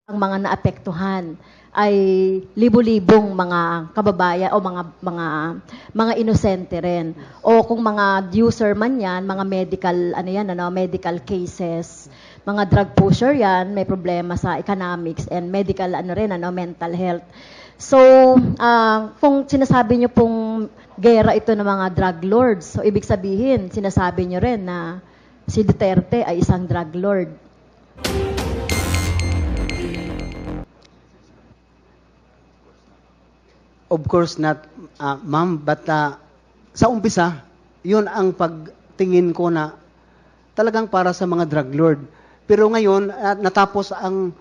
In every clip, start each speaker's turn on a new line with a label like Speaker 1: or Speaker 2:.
Speaker 1: ang mga naapektuhan ay libo-libong mga kababayan o mga inosente rin. O kung mga user man yan, mga medical cases, mga drug pusher yan, may problema sa economics and medical mental health. So, kung sinasabi niyo pong gera ito ng mga drug lords, so ibig sabihin, sinasabi niyo rin na si Duterte ay isang drug lord.
Speaker 2: Of course not, ma'am, but sa umpisa, yun ang pagtingin ko na talagang para sa mga drug lord. Pero ngayon, natapos ang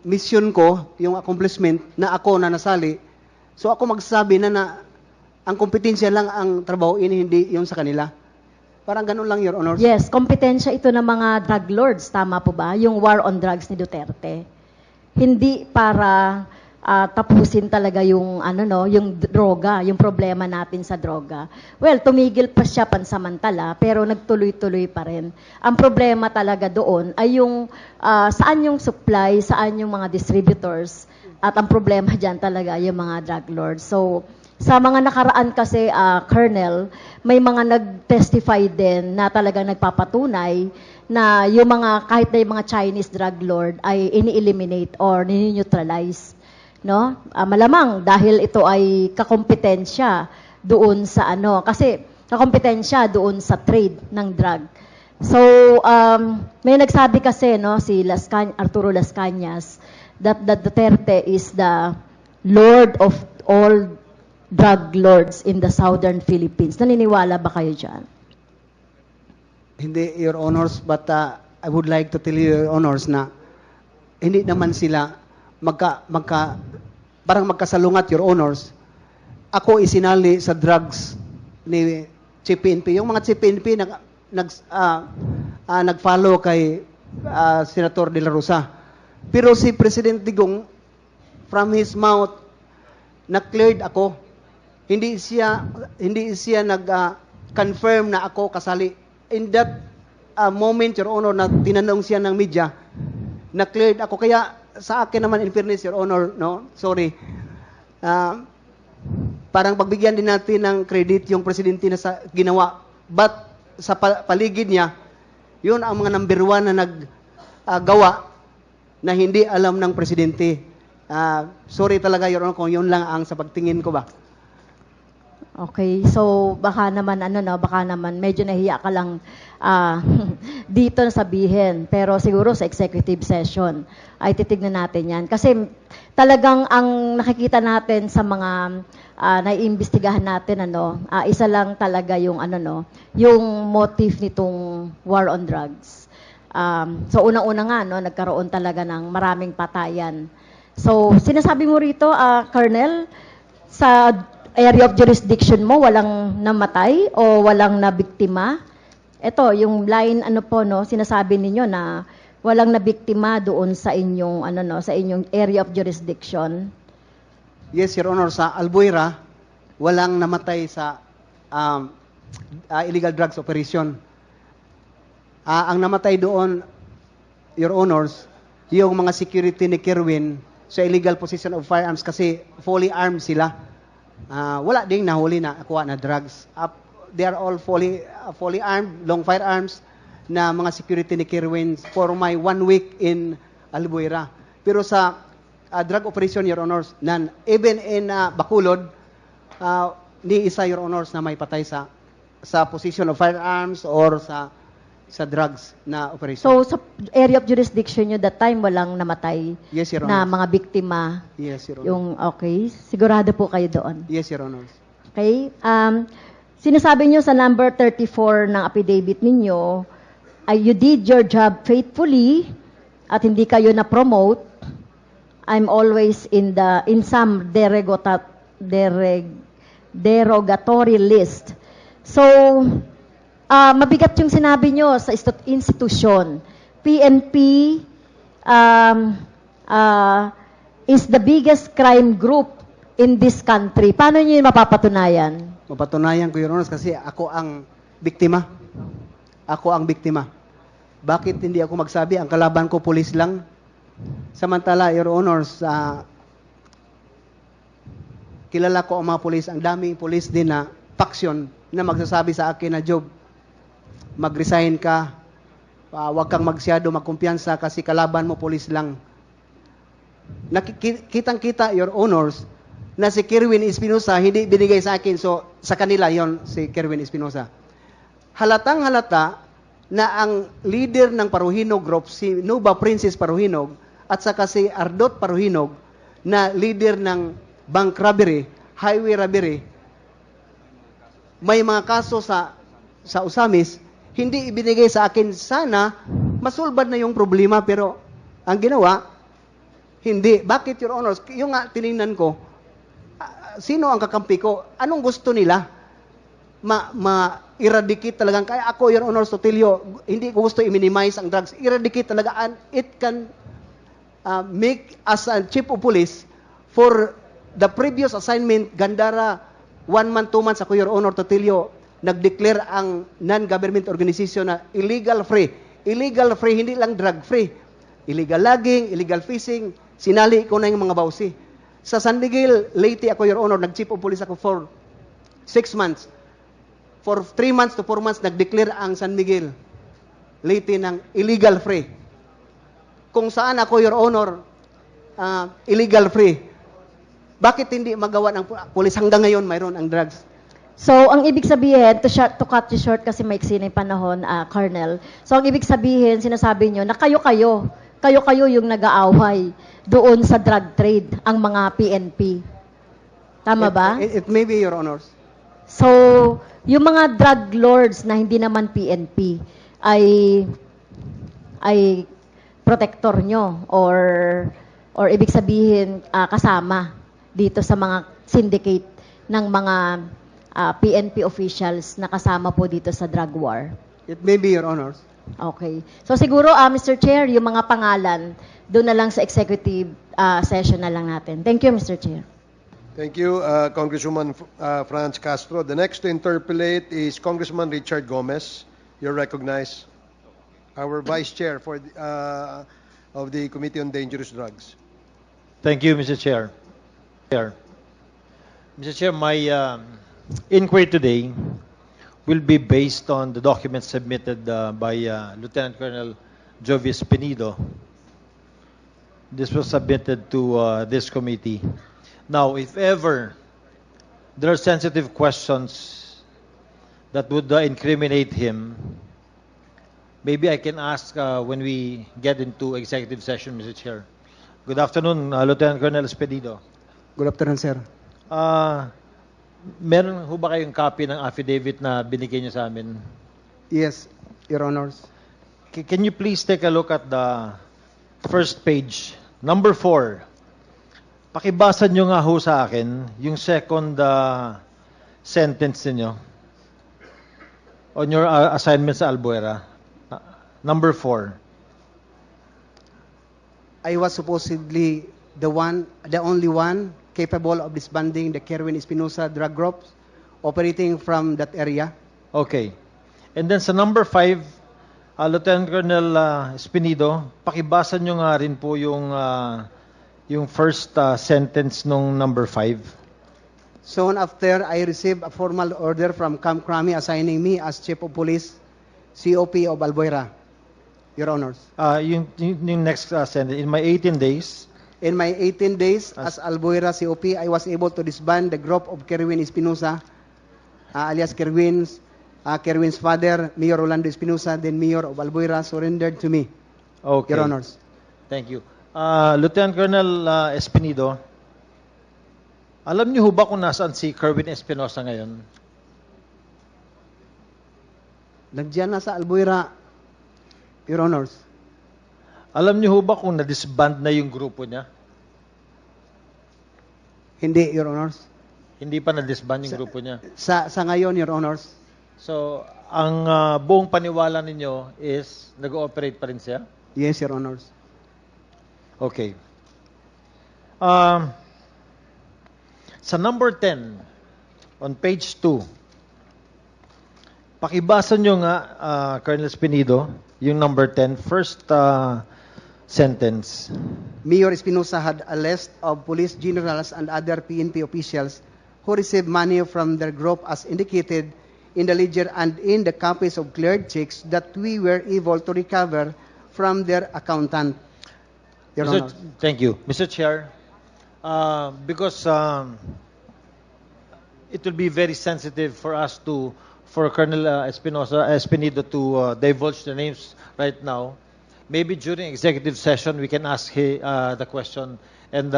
Speaker 2: mission ko, yung accomplishment na ako na nasali, so ako magsasabi na ang kompetensya lang ang trabaho hindi yung sa kanila. Parang ganun lang, Your Honor.
Speaker 1: Yes, kompetensya ito ng mga drug lords, tama po ba? Yung war on drugs ni Duterte. Hindi para tapusin talaga yung yung droga, yung problema natin sa droga. Well, tumigil pa siya pansamantala, pero nagtuloy-tuloy pa rin. Ang problema talaga doon ay yung saan yung supply, saan yung mga distributors, at ang problema diyan talaga yung mga drug lords. So, sa mga nakaraan kasi, Colonel, may mga nag-testify din na talagang nagpapatunay na yung mga, kahit na yung mga Chinese drug lord ay ini-eliminate or ni-neutralize. No? Malamang dahil ito ay kakompetensya doon sa kasi kakompetensya doon sa trade ng drug. So, may nagsabi kasi si Arturo Las Cañas that Duterte is the lord of all drug lords in the southern Philippines. Naniniwala ba kayo dyan?
Speaker 2: Hindi, Your Honors, but I would like to tell you, Your Honors, na hindi naman sila parang magkasalungat, Your Honors. Ako isinali sa drugs ni CPNP. Yung mga CPNP nag-follow kay Senator De La Rosa. Pero si President Digong, from his mouth, na-cleared ako. Hindi siya nag-confirm na ako kasali. In that moment, Your Honor, na tinanong siya ng media, na-cleared ako. Kaya sa akin naman, in fairness, Your Honor, sorry. Parang pagbigyan din natin ng credit yung presidente na sa ginawa. But sa paligid niya, yun ang mga number one na naggawa na hindi alam ng presidente. Sorry talaga, Your Honor, kung yun lang ang sa pagtingin ko ba.
Speaker 1: Okay, so baka naman baka naman medyo nahiya ka lang dito na sabihin, pero siguro sa executive session ay titignan natin 'yan kasi talagang ang nakikita natin sa mga naiimbestigahan natin isa lang talaga yung yung motive nitong war on drugs. So unang-una nga nagkaroon talaga ng maraming patayan. So sinasabi mo rito, Colonel, sa area of jurisdiction mo, walang namatay o walang nabiktima? Ito, yung line, sinasabi ninyo na walang nabiktima doon sa inyong, sa inyong area of jurisdiction.
Speaker 2: Yes, Your Honor, sa Albuera, walang namatay sa illegal drugs operation. Ang namatay doon, Your Honors, yung mga security ni Kerwin sa illegal possession of firearms kasi fully armed sila. Wala ding nahuli na akuha na drugs. They are all fully armed, long firearms na mga security ni Kerwin for my 1 week in Albuera. Pero sa drug operation, Your Honors, even in Bacolod, ni isa, Your Honors, na may patay sa possession of firearms or sa drugs na operation.
Speaker 1: So, sa area of jurisdiction nyo, that time, walang namatay
Speaker 2: Yes, Your
Speaker 1: na
Speaker 2: Honor.
Speaker 1: mga biktima?
Speaker 2: Yes, Your Honor.
Speaker 1: Yung, okay. Sigurado po kayo doon?
Speaker 2: Yes, Your Honor.
Speaker 1: Okay. Sinasabi nyo sa number 34 ng affidavit ninyo, you did your job faithfully at hindi kayo na-promote. I'm always in some derogatory list. So, mabigat yung sinabi nyo sa institusyon. PNP is the biggest crime group in this country. Paano nyo yun mapapatunayan?
Speaker 2: Mapatunayan ko, Your Honor, kasi ako ang biktima. Ako ang biktima. Bakit hindi ako magsabi? Ang kalaban ko, pulis lang. Samantala, Your Honors, kilala ko ang mga pulis, ang daming pulis din na faction na magsasabi sa akin na, Job, mag-resign ka, huwag kang magsyado magkumpiyansa kasi kalaban mo pulis lang. Kitang-kita, Your Honors, na si Kerwin Espinosa hindi binigay sa akin, so sa kanila yon si Kerwin Espinosa. Halatang halata na ang leader ng Paruhinog Group, si Nova Princess Paruhinog, at saka si Ardot Paruhinog, na leader ng bank robbery, highway robbery, may mga kaso sa Usamis, hindi ibinigay sa akin. Sana masulbad na yung problema, pero ang ginawa, hindi. Bakit, Your Honors? Yung nga tiningnan ko, sino ang kakampi ko? Anong gusto nila? Ma-eradicate talagang. Kaya ako, Your Honors, Sotilio, hindi ko gusto i-minimize ang drugs. Eradicate talaga, and it can make as a chief of police for the previous assignment, Gandara, 1 month, 2 months, ako, Your Honor, Totilio, nag-declare ang non-government organization na illegal free. Illegal free, hindi lang drug free. Illegal logging, illegal fishing, sinali ko na yung mga bawsi. Sa San Miguel, Leyte, ako, Your Honor, nag-chief of police ako for 6 months. For 3 months to 4 months, nag-declare ang San Miguel, Leyte ng illegal free. Kung saan ako, Your Honor, illegal free. Bakit hindi magawa ng pulis hanggang ngayon mayroon ang drugs?
Speaker 1: So, ang ibig sabihin, to cut you short kasi maiksi na yung panahon, Colonel. So, ang ibig sabihin, sinasabi nyo na kayo-kayo yung nag-aaway doon sa drug trade, ang mga PNP. Tama ba?
Speaker 2: It may be, Your Honors.
Speaker 1: So, yung mga drug lords na hindi naman PNP ay protector nyo or ibig sabihin kasama dito sa mga syndicate ng mga PNP officials na kasama po dito sa drug war.
Speaker 2: It may be, Your Honors.
Speaker 1: Okay. So siguro, Mr. Chair, yung mga pangalan, doon na lang sa executive session na lang natin. Thank you, Mr. Chair.
Speaker 3: Thank you, Congresswoman Franz Castro. The next to interpolate is Congressman Richard Gomez. You're recognized. Our Vice Chair of the Committee on Dangerous Drugs.
Speaker 4: Thank you, Mr. Chair. Mr. Chair, my inquiry today will be based on the documents submitted by Lieutenant Colonel Jovis Penido. This was submitted to this committee. Now, if ever there are sensitive questions that would incriminate him, maybe I can ask when we get into executive session, Mr. Chair. Good afternoon, Lieutenant Colonel Penido.
Speaker 2: Good afternoon, sir.
Speaker 4: Meron ho ba kayong copy ng affidavit na binigay niyo sa amin?
Speaker 2: Yes, Your Honors.
Speaker 4: Can you please take a look at the first page, number 4. Pakibasa niyo nga ho sa akin yung second sentence niyo on your assignment sa Albuera. Number 4.
Speaker 2: I was supposedly the only one capable of disbanding the Kerwin Espinosa drug groups operating from that area.
Speaker 4: Okay. And then sa number 5, Lieutenant Colonel Espinido, pakibasa nyo nga rin po yung first sentence nung number 5.
Speaker 2: Soon after, I received a formal order from Camp Crami assigning me as Chief of Police, COP of Albuera, Your Honors.
Speaker 4: Yung next sentence, in my 18 days,
Speaker 2: In my 18 days as Albuera COP, I was able to disband the group of Kerwin Espinosa, alias Kerwin's father, Mayor Rolando Espinosa, then Mayor of Albuera, surrendered to me,
Speaker 4: okay.
Speaker 2: Your Honors.
Speaker 4: Thank you. Lieutenant Colonel Espinido, alam niyo ho ba kung nasaan si Kerwin Espinosa ngayon?
Speaker 2: Nandiyan na sa Albuera, Your Honors.
Speaker 4: Alam niyo ho ba kung na-disband na yung grupo niya?
Speaker 2: Hindi, Your Honors.
Speaker 4: Hindi pa na-disband yung grupo niya.
Speaker 2: Sa ngayon, Your Honors.
Speaker 4: So, ang buong paniwala ninyo is nag-ooperate pa rin siya?
Speaker 2: Yes, Your Honors.
Speaker 4: Okay. Sa number 10, on page 2, pakibasa nyo nga, Colonel Espinido, yung number 10, first sentence.
Speaker 2: Mayor Espinosa had a list of police generals and other PNP officials who received money from their group as indicated in the ledger and in the copies of cleared checks that we were able to recover from their accountant. Your Honor.
Speaker 4: Thank you. Mr. Chair, because it will be very sensitive for us for Colonel Espinido to divulge the names right now. Maybe during executive session, we can ask the question and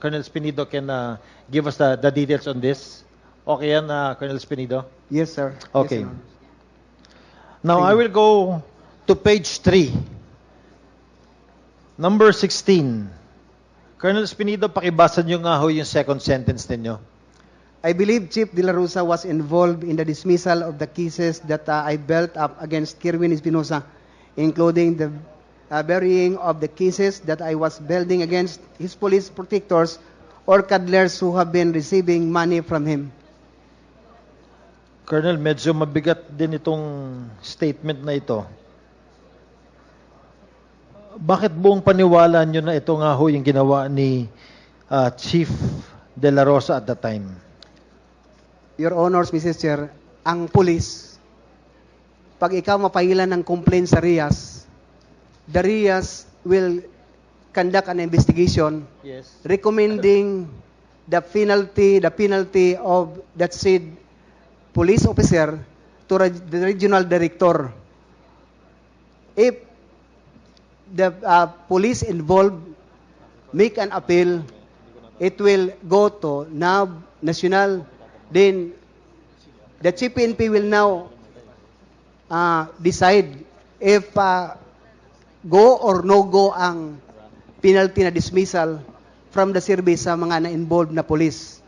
Speaker 4: Colonel Espinido can give us the details on this. Okay yan, Colonel Espinido?
Speaker 2: Yes, sir.
Speaker 4: Okay.
Speaker 2: Yes, Your Honor.
Speaker 4: Now,
Speaker 2: Thank
Speaker 4: I
Speaker 2: you.
Speaker 4: will go to page 3. Number 16. Colonel Espinido, pakibasa nyo nga ho yung second sentence ninyo.
Speaker 2: I believe Chief De La Rosa was involved in the dismissal of the cases that I built up against Kirwin Espinosa, including the burying of the cases that I was building against his police protectors or cuddlers who have been receiving money from him.
Speaker 4: Colonel, medyo mabigat din itong statement na ito. Bakit buong paniwala nyo na ito nga ho yung ginawa ni Chief De La Rosa at the time?
Speaker 2: Your Honors, Mrs. Chair, ang police, pag ikaw mapailan ng complaint sa RIAS, the RIAS will conduct an investigation
Speaker 4: Yes.
Speaker 2: recommending the penalty of that said police officer to the regional director. If the police involved make an appeal, it will go to NAB, National, then the Chief PNP will now decide if go or no go ang penalty na dismissal from the service sa mga na-involved na police.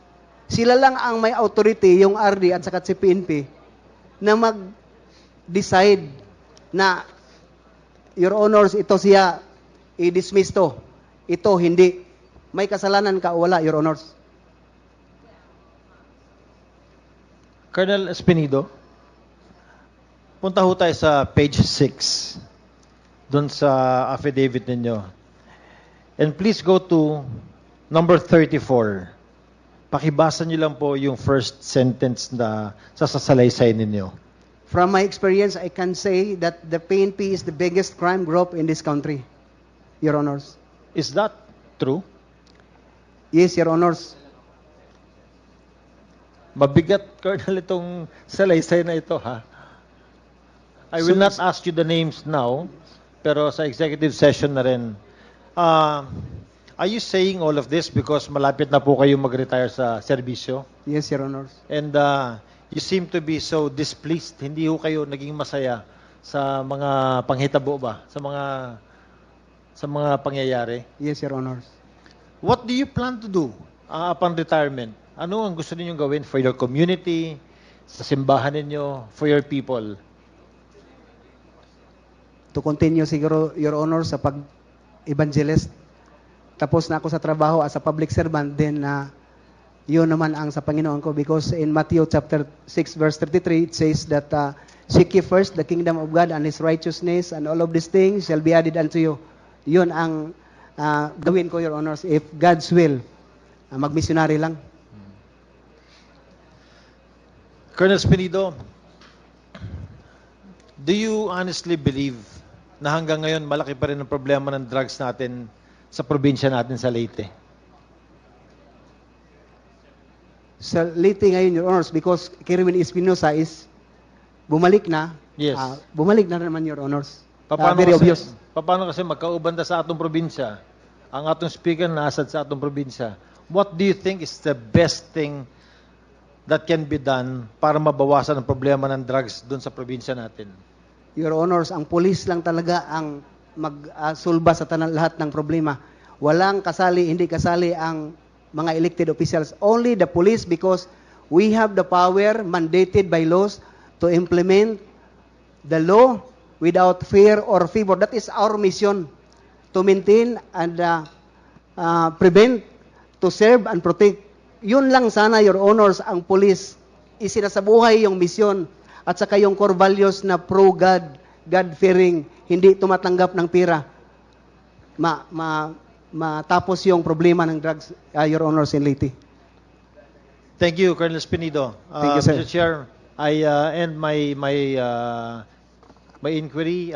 Speaker 2: Sila lang ang may authority, yung RD at saka si PNP, na mag-decide na, Your Honors, ito siya, i-dismiss to. Ito, hindi. May kasalanan ka o wala, Your Honors.
Speaker 4: Colonel Espinido, punta ho tayo sa page 6, doon sa affidavit ninyo. And please go to number 34. Pakibasa niyo lang po yung first sentence na sasalaysay ninyo.
Speaker 2: From my experience, I can say that the PNP is the biggest crime group in this country, Your Honors.
Speaker 4: Is that true?
Speaker 2: Yes, Your Honors.
Speaker 4: Mabigat, Colonel, itong salaysay na ito, ha? I will not ask you the names now, pero sa executive session na rin. Are you saying all of this because malapit na po kayo mag-retire sa serbisyo?
Speaker 2: Yes, Your Honors.
Speaker 4: And you seem to be so displeased. Hindi ho kayo naging masaya sa mga panghitabo ba? Sa mga pangyayari?
Speaker 2: Yes, Your Honors.
Speaker 4: What do you plan to do upon retirement? Ano ang gusto ninyong gawin for your community, sa simbahan ninyo, for your people?
Speaker 2: To continue siguro, Your Honors, sa pag-evangelist. Tapos na ako sa trabaho as a public servant, then yun naman ang sa Panginoon ko, because in Matthew chapter 6 verse 33 it says that seek ye first the kingdom of God and His righteousness, and all of these things shall be added unto you. Yun ang gawin ko, Your Honors, if God's will. Mag-missionary lang.
Speaker 4: Colonel Espinido, do you honestly believe na hanggang ngayon malaki pa rin ang problema ng drugs natin sa probinsya natin sa Leyte?
Speaker 2: Sa Leyte ngayon, Your Honors, because Kirwin Espinosa is bumalik na.
Speaker 4: Yes.
Speaker 2: Bumalik na naman, Your Honors.
Speaker 4: Paano
Speaker 2: Very
Speaker 4: kasi,
Speaker 2: obvious.
Speaker 4: paano kasi magkaubanda sa atong probinsya? Ang atong speaker nasad sa atong probinsya. What do you think is the best thing that can be done para mabawasan ang problema ng drugs doon sa probinsya natin?
Speaker 2: Your Honors, ang police lang talaga ang magsulba sa lahat ng problema. Walang kasali, hindi kasali ang mga elected officials. Only the police, because we have the power mandated by laws to implement the law without fear or favor. That is our mission, to maintain and prevent, to serve and protect. Yun lang sana, Your Honors, ang police. Isinasabuhay yung mission at saka yung core values na pro-God, God-fearing, hindi tumatanggap ng pera. matapos yung problema ng drugs, Your Honors and Lady.
Speaker 4: Thank you, Colonel Spinido.
Speaker 2: Thank you, sir.
Speaker 4: Mr. Chair, I end my inquiry.